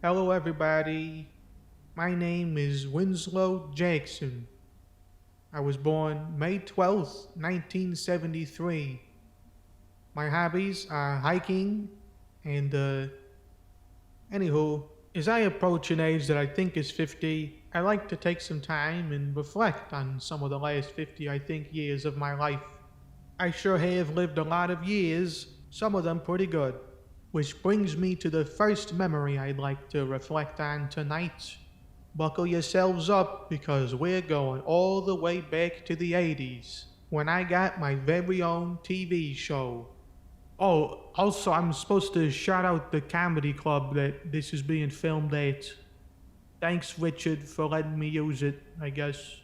Hello, everybody. My name is Winslow Jackson. I was born May 12th, 1973. My hobbies are hiking and, anywho, as I approach an age that I think is 50, I like to take some time and reflect on some of the last 50, I think, years of my life. I sure have lived a lot of years, some of them pretty good. Which brings me to the first memory I'd like to reflect on tonight. Buckle yourselves up because we're going all the way back to the 80s when I got my very own TV show. Oh, also, I'm supposed to shout out the comedy club that this is being filmed at. Thanks, Richard, for letting me use it, I guess.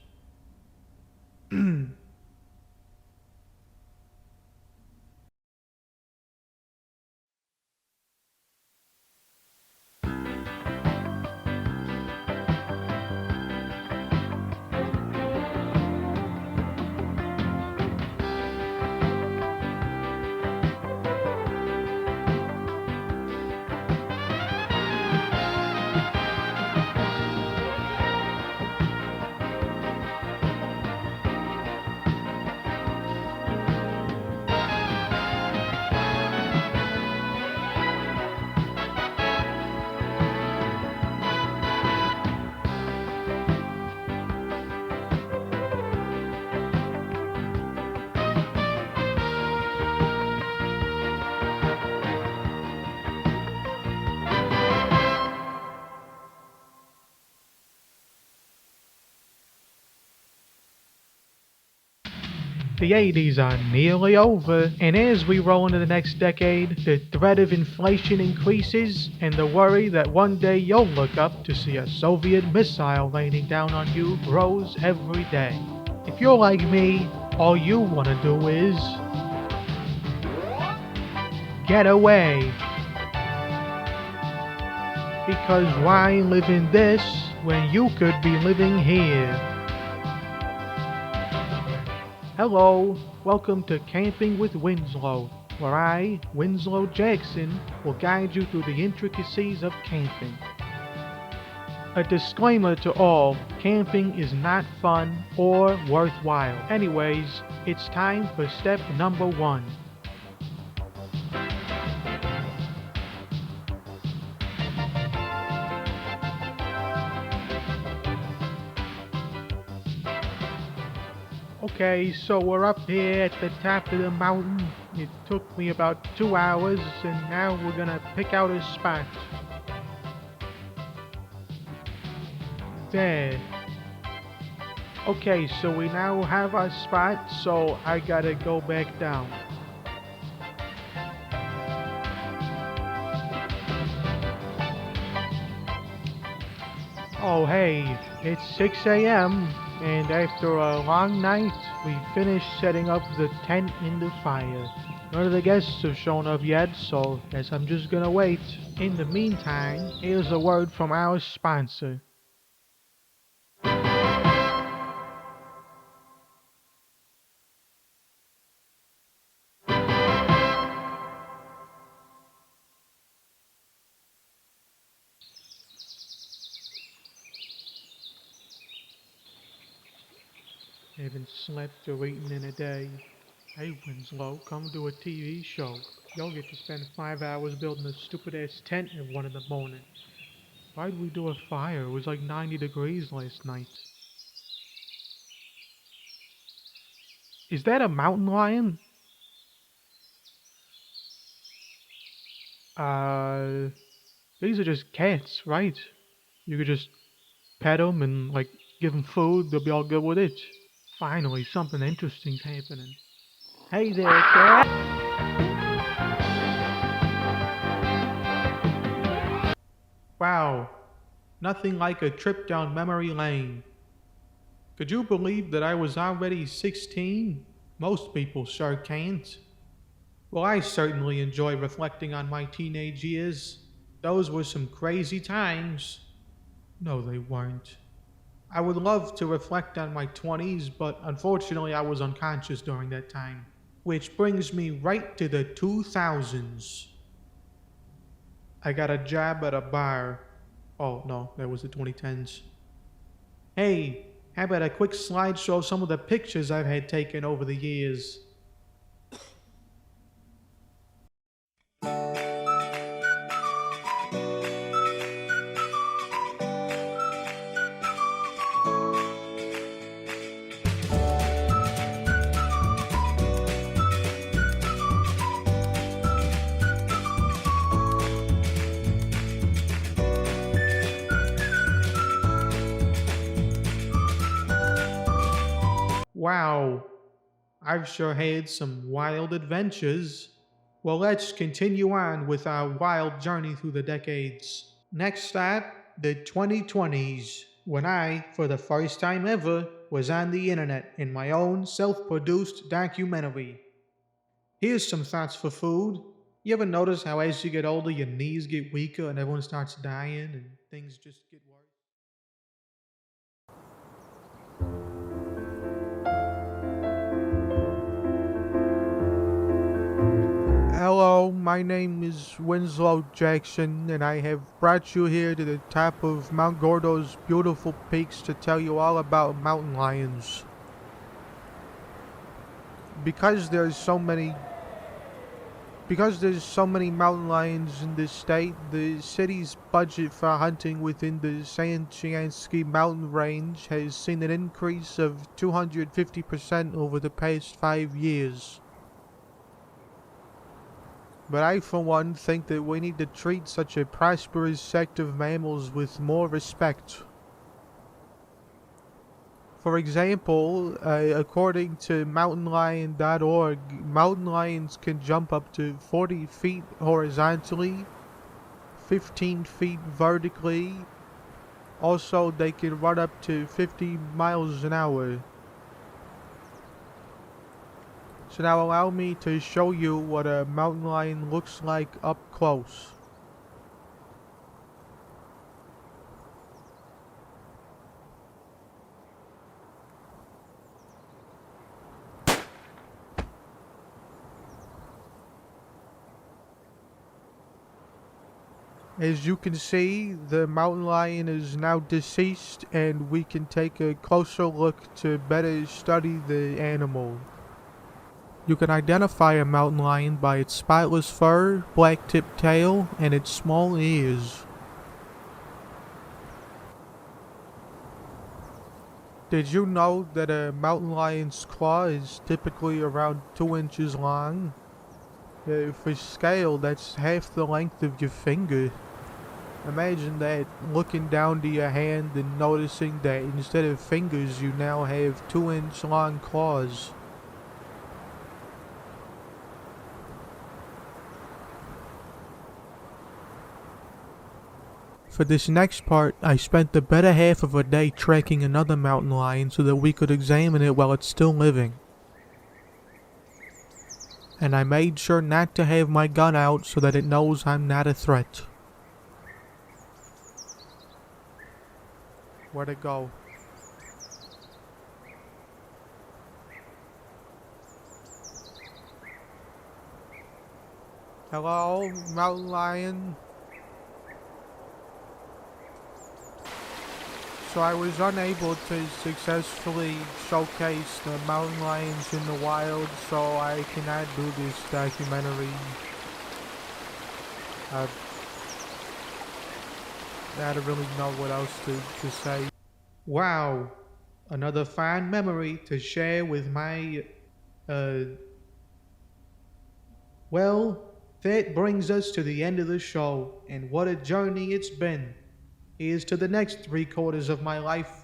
The 80s are nearly over, and as we roll into the next decade, the threat of inflation increases, and the worry that one day you'll look up to see a Soviet missile raining down on you grows every day. If you're like me, all you want to do is get away. Because why live in this when you could be living here? Hello, welcome to Camping with Winslow, where I, Winslow Jackson, will guide you through the intricacies of camping. A disclaimer to all, camping is not fun or worthwhile. Anyways, it's time for step number 1. Okay, so we're up here at the top of the mountain. It took me about 2 hours, and now we're gonna pick out a spot. There. Okay, so we now have our spot, so I gotta go back down. Oh hey, it's 6 a.m. and after a long night, we finished setting up the tent in the fire. None of the guests have shown up yet, so guess I'm just gonna wait. In the meantime, here's a word from our sponsor. Haven't slept or eaten in a day. Hey Winslow, come to a TV show. You'll get to spend 5 hours building a stupid ass tent at 1 in the morning. Why'd we do a fire? It was like 90 degrees last night. Is that a mountain lion? Uh, these are just cats, right? You could just pet them and like give them food, they'll be all good with it. Finally, something interesting's happening. Hey there, cat! Wow, nothing like a trip down memory lane. Could you believe that I was already 16? Most people sure can't. Well, I certainly enjoy reflecting on my teenage years. Those were some crazy times. No, they weren't. I would love to reflect on my 20s, but unfortunately I was unconscious during that time. Which brings me right to the 2000s. I got a job at a bar. Oh, no, that was the 2010s. Hey, how about a quick slideshow of some of the pictures I've had taken over the years? Wow, I've sure had some wild adventures. Well, let's continue on with our wild journey through the decades. Next stop, the 2020s, when I, for the first time ever, was on the internet in my own self produced documentary. Here's some thoughts for food. You ever notice how as you get older, your knees get weaker and everyone starts dying and things just get worse? Hello, my name is Winslow Jackson, and I have brought you here to the top of Mount Gordo's beautiful peaks to tell you all about mountain lions. Because there's so many mountain lions in this state, the city's budget for hunting within the San Chiansky mountain range has seen an increase of 250% over the past 5 years. But I, for one, think that we need to treat such a prosperous sect of mammals with more respect. For example, according to mountainlion.org, mountain lions can jump up to 40 feet horizontally, 15 feet vertically. Also, they can run up to 50 miles an hour. So now allow me to show you what a mountain lion looks like up close. As you can see, the mountain lion is now deceased, and we can take a closer look to better study the animal. You can identify a mountain lion by its spotless fur, black-tipped tail, and its small ears. Did you know that a mountain lion's claw is typically around 2 inches long? For scale, that's half the length of your finger. Imagine that, looking down to your hand and noticing that instead of fingers you now have 2-inch long claws. For this next part, I spent the better half of a day tracking another mountain lion so that we could examine it while it's still living. And I made sure not to have my gun out so that it knows I'm not a threat. Where'd it go? Hello, mountain lion? So I was unable to successfully showcase the mountain lions in the wild, so I cannot do this documentary. I don't really know what else to say. Wow, another fine memory to share with my, Well, that brings us to the end of the show, and what a journey it's been. Here's to the next 3/4 of my life.